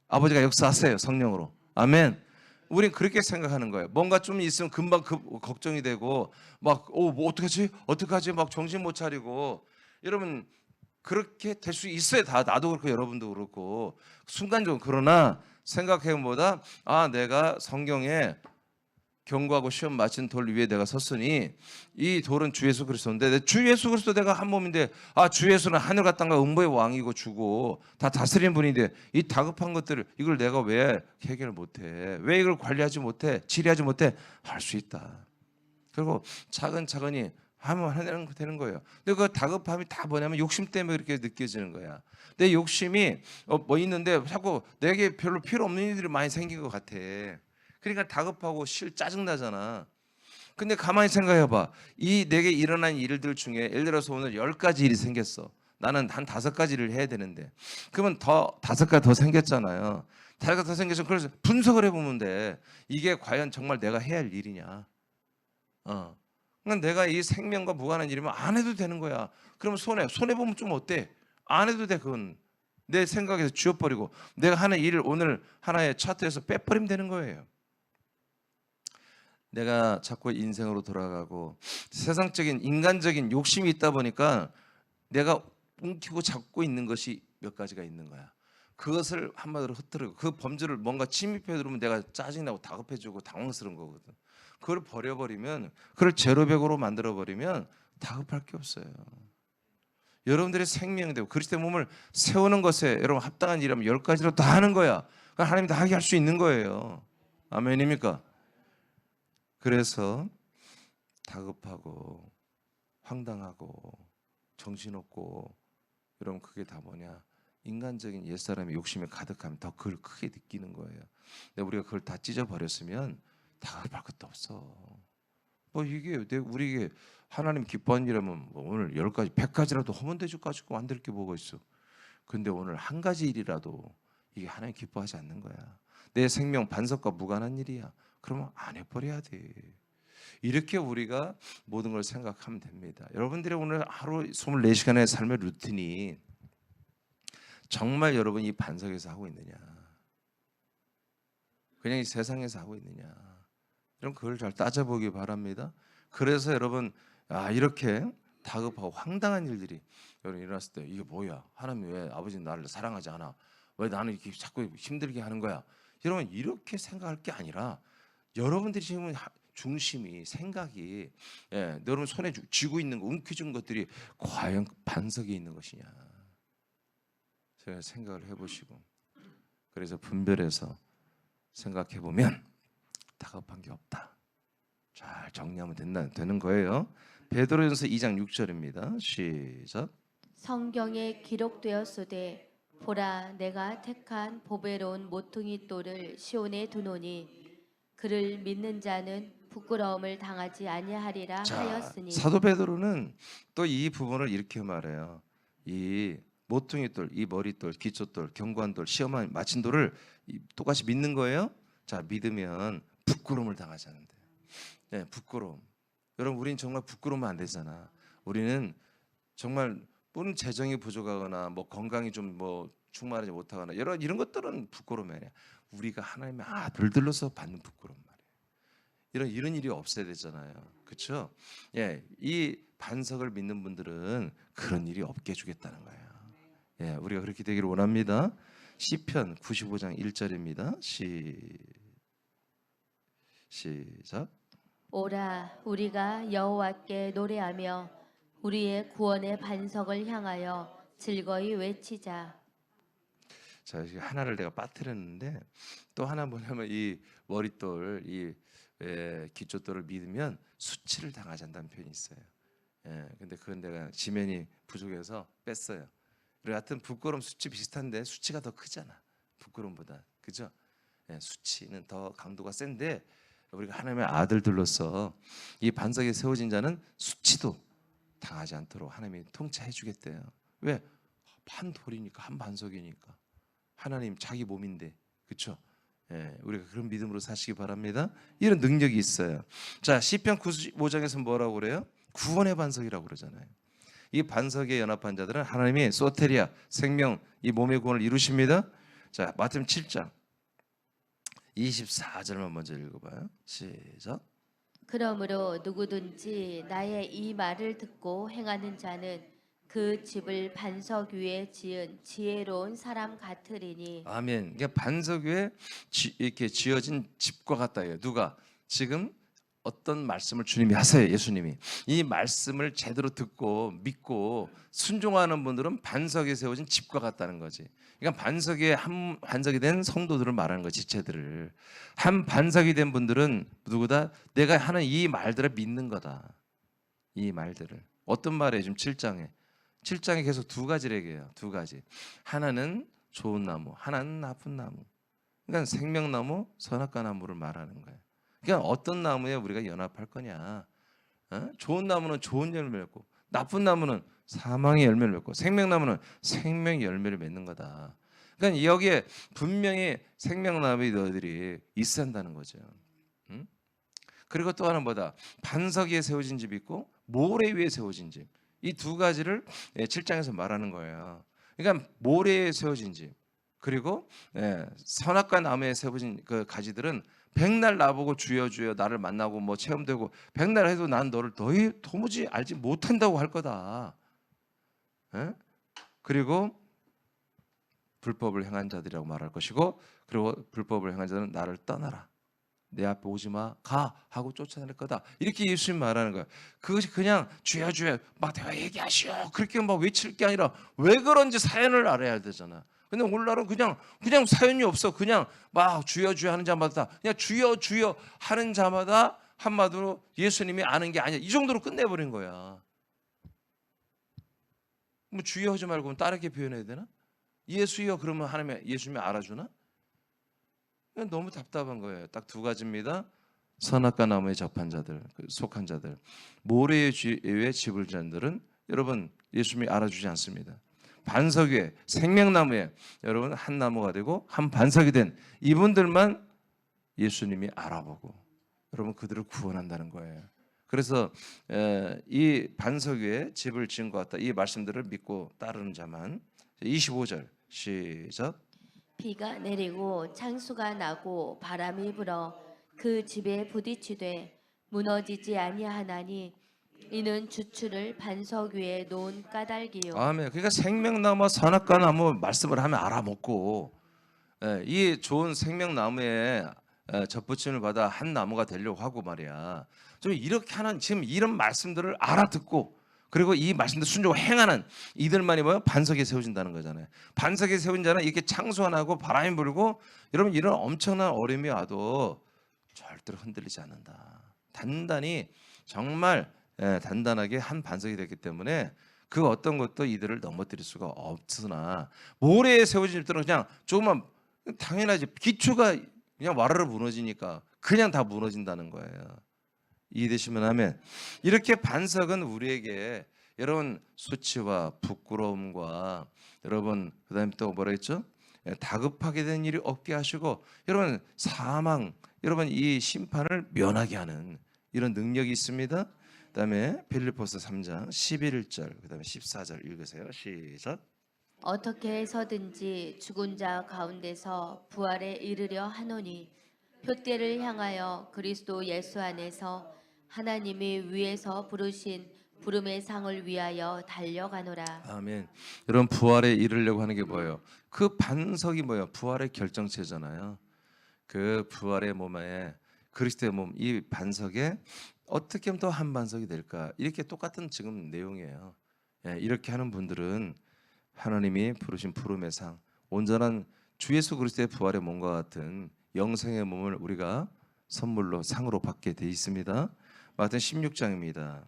아버지가 역사하세요 성령으로. 아멘. 우린 그렇게 생각하는 거예요. 뭔가 좀 있으면 금방 걱정이 되고 뭐 어떡하지 막 정신 못 차리고. 여러분 그렇게 될 수 있어요. 다 나도 그렇고 여러분도 그렇고 순간적으로. 그러나 생각해보다 내가 성경에 경고하고 시험 마친 돌 위에 내가 섰으니 이 돌은 주 예수 그리스도인데 주 예수 그리스도 내가 한 몸인데 주 예수는 하늘과 땅과 음부의 왕이고 주고 다 다스리는 분인데 이 다급한 것들을 이걸 내가 왜 해결 못해? 왜 이걸 관리하지 못해? 치리하지 못해? 할 수 있다. 그리고 차근차근히 하면 되는 거예요. 근데 그 다급함이 다 뭐냐면 욕심 때문에 그렇게 느껴지는 거야. 내 욕심이 뭐 있는데 자꾸 내게 별로 필요 없는 일들이 많이 생긴 것 같아. 그러니까 다급하고 짜증 나잖아. 근데 가만히 생각해봐. 이 내게 일어난 일들 중에 예를 들어서 오늘 10가지 일이 생겼어. 나는 한 5가지를 해야 되는데 그러면 더 5가지 더 생겼잖아요. 5가지 더 생겨서 그래서 분석을 해보면 돼. 이게 과연 정말 내가 해야 할 일이냐. 그러니까 내가 이 생명과 무관한 일이면 안 해도 되는 거야. 그러면 손해보면 좀 어때? 안 해도 돼. 그건 내 생각에서 쥐어버리고 내가 하는 일을 오늘 하나의 차트에서 빼버리면 되는 거예요. 내가 자꾸 인생으로 돌아가고 세상적인 인간적인 욕심이 있다 보니까 내가 움키고 잡고 있는 것이 몇 가지가 있는 거야. 그것을 한마디로 흩뜨리고 그 범죄를 뭔가 침입해 들어오면 내가 짜증나고 다급해지고 당황스러운 거거든. 그걸 버려버리면 그걸 제로백으로 만들어버리면 다급할 게 없어요. 여러분들의 생명이 되고 그리스도의 몸을 세우는 것에 여러분 합당한 일이라면 10가지로 다 하는 거야. 하나님이 다 하게 할 수 있는 거예요. 아멘입니까? 그래서 다급하고 황당하고 정신없고 여러분 그게 다 뭐냐? 인간적인 옛사람의 욕심에 가득하면 더 그걸 크게 느끼는 거예요. 근데 우리가 그걸 다 찢어버렸으면 다급할 것도 없어. 이게 우리에게 하나님 기뻐하는 일이라면 오늘 10가지, 100가지라도 허문대주 가지고 만들 게 뭐가 있어. 근데 오늘 한 가지 일이라도 이게 하나님 기뻐하지 않는 거야. 내 생명 반석과 무관한 일이야. 그러면 안 해버려야 돼. 이렇게 우리가 모든 걸 생각하면 됩니다. 여러분들의 오늘 하루 24시간의 삶의 루틴이 정말 여러분 이 반석에서 하고 있느냐, 그냥 이 세상에서 하고 있느냐, 여러분 그걸 잘 따져보기 바랍니다. 그래서 여러분 이렇게 다급하고 황당한 일들이 여러분 일어났을 때 이게 뭐야? 하나님 왜 아버지는 나를 사랑하지 않아? 왜 나는 이렇게 자꾸 힘들게 하는 거야? 여러분 이렇게 생각할 게 아니라 여러분들이 지금 중심이 생각이 여러분 손에 쥐고 있는 거 움켜쥔 것들이 과연 반석에 있는 것이냐 제가 생각을 해보시고 그래서 분별해서 생각해 보면 다급한 게 없다. 잘 정리하면 되는 거예요. 베드로전서 2장 6절입니다. 시작. 성경에 기록되었으되 보라 내가 택한 보배로운 모퉁이 돌을 시온에 두노니 그를 믿는 자는 부끄러움을 당하지 아니하리라 하였으니. 사도 베드로는 또 이 부분을 이렇게 말해요. 이 모퉁이 돌, 이 머릿돌, 기초돌, 견고한 돌, 시험한 마친 돌을 똑같이 믿는 거예요. 자, 믿으면 부끄러움을 당하지 않는데. 네, 부끄러움. 여러분, 우리는 정말 부끄러우면 안 되잖아. 우리는 정말 뿌는 재정이 부족하거나 뭐 건강이 좀 뭐 충만하지 못하거나 이런 것들은 부끄러움이 아니야. 우리가 하나님의 아들들로서 받는 부끄러움 말이에요. 이런 일이 없어야 되잖아요. 그렇죠? 예, 이 반석을 믿는 분들은 그런 일이 없게 해주겠다는 거예요. 예, 우리가 그렇게 되기를 원합니다. 시편 95장 1절입니다. 시작. 오라 우리가 여호와께 노래하며 우리의 구원의 반석을 향하여 즐거이 외치자. 자, 이게 하나를 내가 빠뜨렸는데 또 하나 뭐냐면 이 머릿돌, 이 기초돌을 믿으면 수치를 당하지 않는다는 표현이 있어요. 근데 그건 내가 지면이 부족해서 뺐어요. 그리고 하여튼 부끄러움 수치 비슷한데 수치가 더 크잖아. 부끄러움보다. 그죠? 수치는 더 강도가 센데 우리가 하나님의 아들들로서 이 반석에 세워진 자는 수치도 당하지 않도록 하나님이 통치해 주겠대요. 왜? 한 돌이니까, 한 반석이니까. 하나님 자기 몸인데. 그렇죠? 우리가 그런 믿음으로 사시기 바랍니다. 이런 능력이 있어요. 자, 시편 95장에서 뭐라고 그래요? 구원의 반석이라고 그러잖아요. 이 반석에 연합한 자들은 하나님이 소테리아, 생명, 이 몸의 구원을 이루십니다. 자, 마태복음 7장 24절만 먼저 읽어봐요. 시작. 그러므로 누구든지 나의 이 말을 듣고 행하는 자는 그 집을 반석 위에 지은 지혜로운 사람 같으리니. 아멘. 그러니까 반석 위에 이렇게 지어진 집과 같다예요. 누가? 지금 어떤 말씀을 주님이 하세요. 예수님이 이 말씀을 제대로 듣고 믿고 순종하는 분들은 반석에 세워진 집과 같다는 거지. 그러니까 반석에 한 반석이 된 성도들을 말하는 거지. 지체들을 한 반석이 된 분들은 누구다? 내가 하는 이 말들을 믿는 거다. 이 말들을 어떤 말이에요? 지금 7장에 계속 두 가지를 얘기해요. 두 가지. 하나는 좋은 나무, 하나는 나쁜 나무. 그러니까 생명나무, 선악과 나무를 말하는 거예요. 그러니까 어떤 나무에 우리가 연합할 거냐. 좋은 나무는 좋은 열매를 맺고 나쁜 나무는 사망의 열매를 맺고 생명나무는 생명의 열매를 맺는 거다. 그러니까 여기에 분명히 생명나무의 너희들이 있어야 한다는 거죠. 그리고 또 하나는 뭐다? 반석 위에 세워진 집이 있고 모래 위에 세워진 집. 이 두 가지를 7장에서 말하는 거예요. 그러니까 모래에 세워진 집 그리고 선악과 나무에 세워진 그 가지들은 백날 나보고 주여 주여 나를 만나고 뭐 체험되고 백날 해도 난 너를 도무지 알지 못한다고 할 거다. 그리고 불법을 행한 자들이라고 말할 것이고 그리고 불법을 행한 자는 나를 떠나라. 내 앞에 오지 마, 가 하고 쫓아낼 거다. 이렇게 예수님 말하는 거야. 그것이 그냥 주여 주여 막 내가 얘기하시오 그렇게 막 외칠 게 아니라 왜 그런지 사연을 알아야 되잖아. 근데 오늘날은 그냥 사연이 없어. 그냥 막 주여 주여 하는 자마다 그냥 주여 주여 하는 자마다 한마디로 예수님이 아는 게 아니야. 이 정도로 끝내버린 거야. 뭐 주여 하지 말고 다르게 표현해야 되나? 예수여 그러면 하나님 예수님이 알아주나? 너무 답답한 거예요. 딱 두 가지입니다. 선악과 나무에 접한 자들, 속한 자들, 모래의 위에 집을 지은 자들은 여러분 예수님이 알아주지 않습니다. 반석 위에 생명나무에 여러분 한 나무가 되고 한 반석이 된 이분들만 예수님이 알아보고 여러분 그들을 구원한다는 거예요. 그래서 이 반석 위에 집을 지은 것 같다. 이 말씀들을 믿고 따르는 자만. 25절 시작. 비가 내리고 창수가 나고 바람이 불어 그 집에 부딪히되 무너지지 아니하나니 이는 주추를 반석 위에 놓은 까닭이요. 아멘. 그러니까 생명나무와 선악과 나무 말씀을 하면 알아먹고 이 좋은 생명나무에 접붙임을 받아 한 나무가 되려고 하고 말이야. 좀 이렇게 하는 지금 이런 말씀들을 알아듣고 그리고 이 말씀들 순종을 행하는 이들만이 뭐요? 반석에 세워진다는 거잖아요. 반석에 세운 자는 이렇게 창수 안 하고 바람이 불고 여러분 이런 엄청난 어려움이 와도 절대로 흔들리지 않는다. 단단히 정말 단단하게 한 반석이 됐기 때문에 그 어떤 것도 이들을 넘어뜨릴 수가 없으나 모래에 세워진 집들은 그냥 조금만 당연하지 기초가 그냥 와르르 무너지니까 그냥 다 무너진다는 거예요. 이해되시면 하면 이렇게 반석은 우리에게 여러분 수치와 부끄러움과 여러분 그다음에 또 뭐라 했죠? 다급하게 된 일이 없게 하시고 여러분 사망 여러분 이 심판을 면하게 하는 이런 능력이 있습니다. 그다음에 빌립보서 3장 11절 그다음에 14절 읽으세요. 시작. 어떻게 해서든지 죽은 자 가운데서 부활에 이르려 하노니 표대를 향하여 그리스도 예수 안에서 하나님이 위에서 부르신 부름의 상을 위하여 달려가노라. 아멘. 여러분 부활에 이르려고 하는 게 뭐예요? 그 반석이 뭐예요? 부활의 결정체잖아요. 그 부활의 몸에 그리스도의 몸, 이 반석에 어떻게 하면 더 한 반석이 될까? 이렇게 똑같은 지금 내용이에요. 예, 이렇게 하는 분들은 하나님이 부르신 부름의 상, 온전한 주 예수 그리스도의 부활의 몸과 같은 영생의 몸을 우리가 선물로 상으로 받게 돼 있습니다. 마태복음 16장입니다.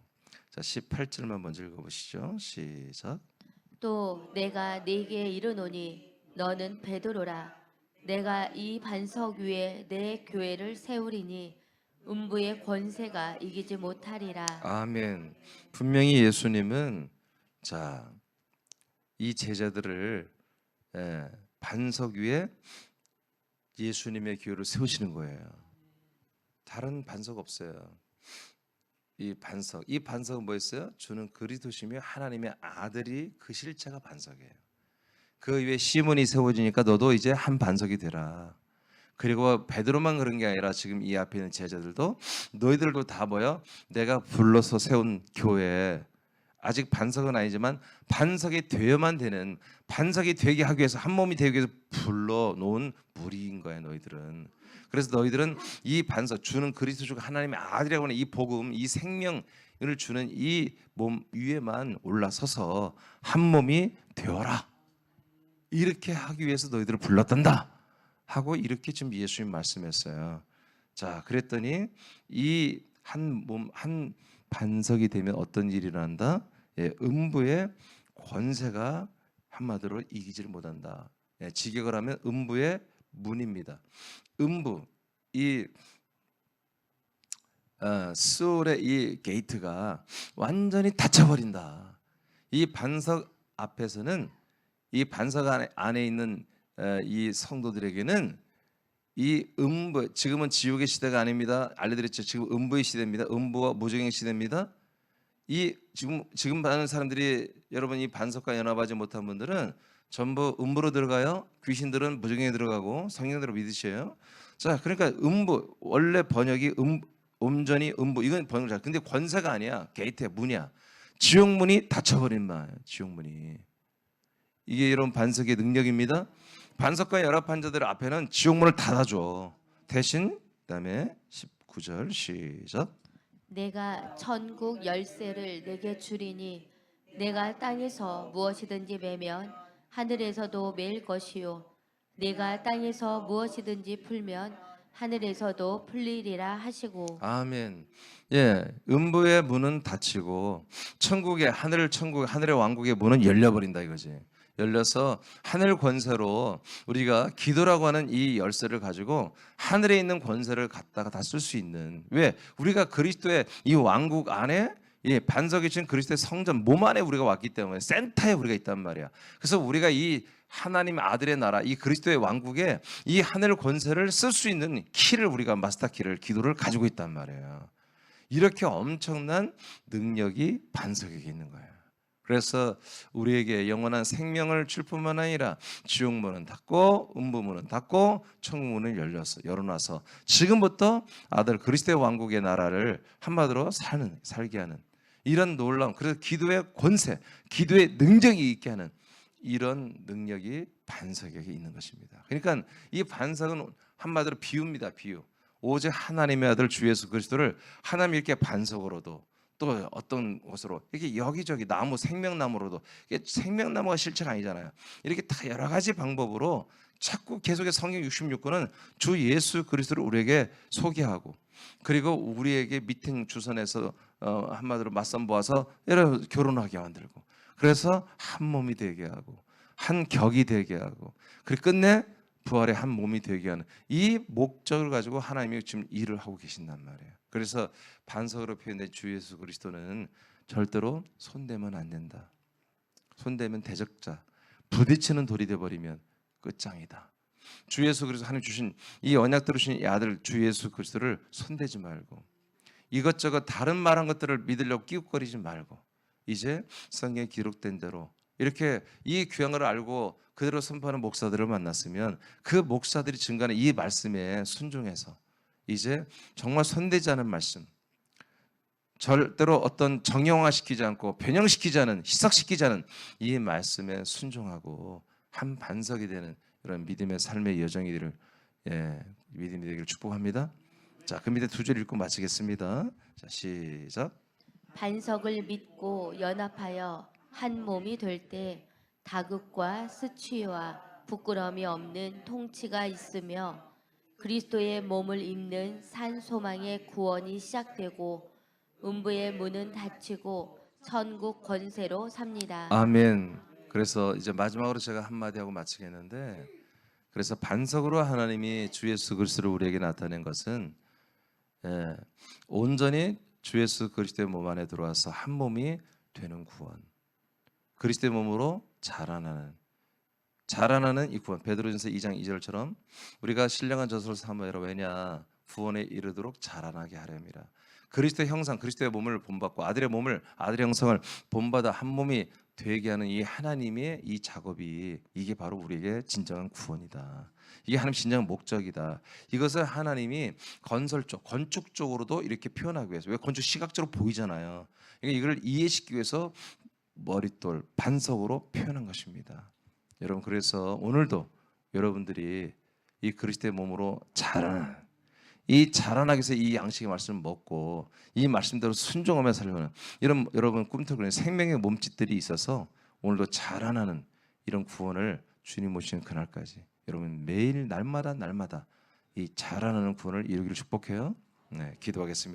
자, 18절만 먼저 읽어보시죠. 시작. 또 내가 네게 이르노니 너는 베드로라. 내가 이 반석 위에 내 교회를 세우리니 음부의 권세가 이기지 못하리라. 아멘. 분명히 예수님은 자, 이 제자들을 반석 위에 예수님의 교회를 세우시는 거예요. 다른 반석 없어요. 이 반석은 뭐였어요? 주는 그리스도시며 하나님의 아들이 그 실체가 반석이에요. 그 위에 시몬이 세워지니까 너도 이제 한 반석이 되라. 그리고 베드로만 그런 게 아니라 지금 이 앞에 있는 제자들도 너희들도 다 뭐요? 내가 불러서 세운 교회, 아직 반석은 아니지만 반석이 되어야만 되는, 반석이 되게 하기 위해서, 한 몸이 되기 위해서 불러놓은 무리인 거야 너희들은. 그래서 너희들은 이 반석, 주는 그리스도 중 하나님의 아들이라고 하는 이 복음, 이 생명을 주는 이 몸 위에만 올라서서 한 몸이 되어라. 이렇게 하기 위해서 너희들을 불렀단다 하고 이렇게 지금 예수님 말씀했어요. 자, 그랬더니 이 한 몸, 한 반석이 되면 어떤 일이 일어난다? 예, 음부의 권세가 한마디로 이기지를 못한다. 예, 직역을 하면 음부의 문입니다. 음부, 이 스올의 이 게이트가 완전히 닫혀버린다. 이 반석 앞에서는, 이 반석 안에 있는 이 성도들에게는 이 음부, 지금은 지옥의 시대가 아닙니다. 알려드렸죠. 지금 음부의 시대입니다. 음부와 무정의 시대입니다. 이 지금 많은 사람들이, 여러분 이 반석과 연합하지 못한 분들은 전부 음부로 들어가요. 귀신들은 무정에 들어가고 성령대로 믿으셔요. 자, 그러니까 음부, 원래 번역이 온전히 음부, 이건 번역을 잘. 근데 권세가 아니야. 게이트야, 문이야. 지옥문이 닫혀버린 말. 지옥문이. 이게 여러분 반석의 능력입니다. 반석과 연합한 자들 앞에는 지옥문을 닫아줘. 대신 그다음에 19절 시작. 내가 천국 열쇠를 내게 주리니 내가 땅에서 무엇이든지 매면 하늘에서도 매일 것이요 내가 땅에서 무엇이든지 풀면 하늘에서도 풀리리라 하시고. 아멘. 예, 음부의 문은 닫히고 하늘의 왕국의 문은 열려버린다 이거지. 열려서 하늘 권세로 우리가 기도라고 하는 이 열쇠를 가지고 하늘에 있는 권세를 갖다가 다 쓸 수 있는, 왜? 우리가 그리스도의 이 왕국 안에, 예, 반석이 친 그리스도의 성전 몸 안에 우리가 왔기 때문에 센터에 우리가 있단 말이야. 그래서 우리가 이 하나님 아들의 나라, 이 그리스도의 왕국에 이 하늘 권세를 쓸 수 있는 키를, 우리가 마스터 키를, 기도를 가지고 있단 말이에요. 이렇게 엄청난 능력이 반석에게 있는 거예요. 그래서 우리에게 영원한 생명을 줄 뿐만 아니라 지옥문은 닫고 음부문은 닫고 천국문을 열어놔서 지금부터 아들 그리스도의 왕국의 나라를 한마디로 살게 하는 이런 놀라운, 그래서 기도의 권세, 기도의 능력이 있게 하는 이런 능력이 반석에게 있는 것입니다. 그러니까 이 반석은 한마디로 비유입니다. 비유. 오직 하나님의 아들 주 예수 그리스도를 하나님 이렇게 반석으로도, 또 어떤 곳으로 이렇게 여기저기 나무, 생명나무로도, 이게 생명나무가 실체가 아니잖아요. 이렇게 다 여러 가지 방법으로 자꾸 계속해서 성경 66권은 주 예수 그리스도를 우리에게 소개하고, 그리고 우리에게 미팅 주선해서 한마디로 맞선 보아서 여러 결혼하게 만들고, 그래서 한 몸이 되게 하고 한 격이 되게 하고, 그리고 끝내 부활의 한 몸이 되게 하는 이 목적을 가지고 하나님이 지금 일을 하고 계신단 말이에요. 그래서 반석으로 표현된 주 예수 그리스도는 절대로 손대면 안 된다. 손대면 대적자, 부딪히는 돌이 되어버리면 끝장이다. 주 예수 그리스도, 하나님 주신 이 언약대로 주신 이 아들 주 예수 그리스도를 손대지 말고, 이것저것 다른 말한 것들을 믿으려고 끼웃거리지 말고, 이제 성경에 기록된 대로 이렇게 이 귀한 걸 알고 그대로 선포하는 목사들을 만났으면 그 목사들이 증거하는 이 말씀에 순종해서 이제 정말 손대지 않은 말씀, 절대로 어떤 정형화시키지 않고 변형시키지 않은, 희석시키지 않은 이 말씀에 순종하고 한 반석이 되는 이런 믿음의 삶의 여정이 되기를, 믿음이 되기를 축복합니다. 자, 그 밑에 두 줄 읽고 마치겠습니다. 자, 시작. 반석을 믿고 연합하여 한 몸이 될 때 다급과 스취와 부끄러움이 없는 통치가 있으며 그리스도의 몸을 입는 산 소망의 구원이 시작되고 음부의 문은 닫히고 천국 권세로 삽니다. 아멘. 그래서 이제 마지막으로 제가 한마디 하고 마치겠는데, 그래서 반석으로 하나님이 주 예수 그리스도를 우리에게 나타낸 것은 온전히 주 예수 그리스도의 몸 안에 들어와서 한 몸이 되는 구원, 그리스도의 몸으로 자라나는 이 구원. 베드로전서 2장 2절처럼 우리가 신령한 젖을 삼으라. 왜냐? 구원에 이르도록 자라나게 하려니라. 그리스도의 형상, 그리스도의 몸을 본받고 아들의 형상을 본받아 한 몸이 되게 하는 이 하나님의 이 작업이, 이게 바로 우리에게 진정한 구원이다. 이게 하나님 진정한 목적이다. 이것을 하나님이 건축적으로도 이렇게 표현하기 위해서, 왜 건축 시각적으로 보이잖아요. 그러니까 이걸 이해시키기 위해서 머릿돌, 반석으로 표현한 것입니다. 여러분, 그래서 오늘도 여러분들이 이 그리스도의 몸으로 자라나기 위해서 이 양식의 말씀을 먹고 이 말씀대로 순종하며 살려는 이런 여러분 꿈틀거리는 생명의 몸짓들이 있어서 오늘도 자라나는 이런 구원을 주님 오시는 그날까지 여러분 매일 날마다 이 자라나는 구원을 이루기를 축복해요. 네, 기도하겠습니다.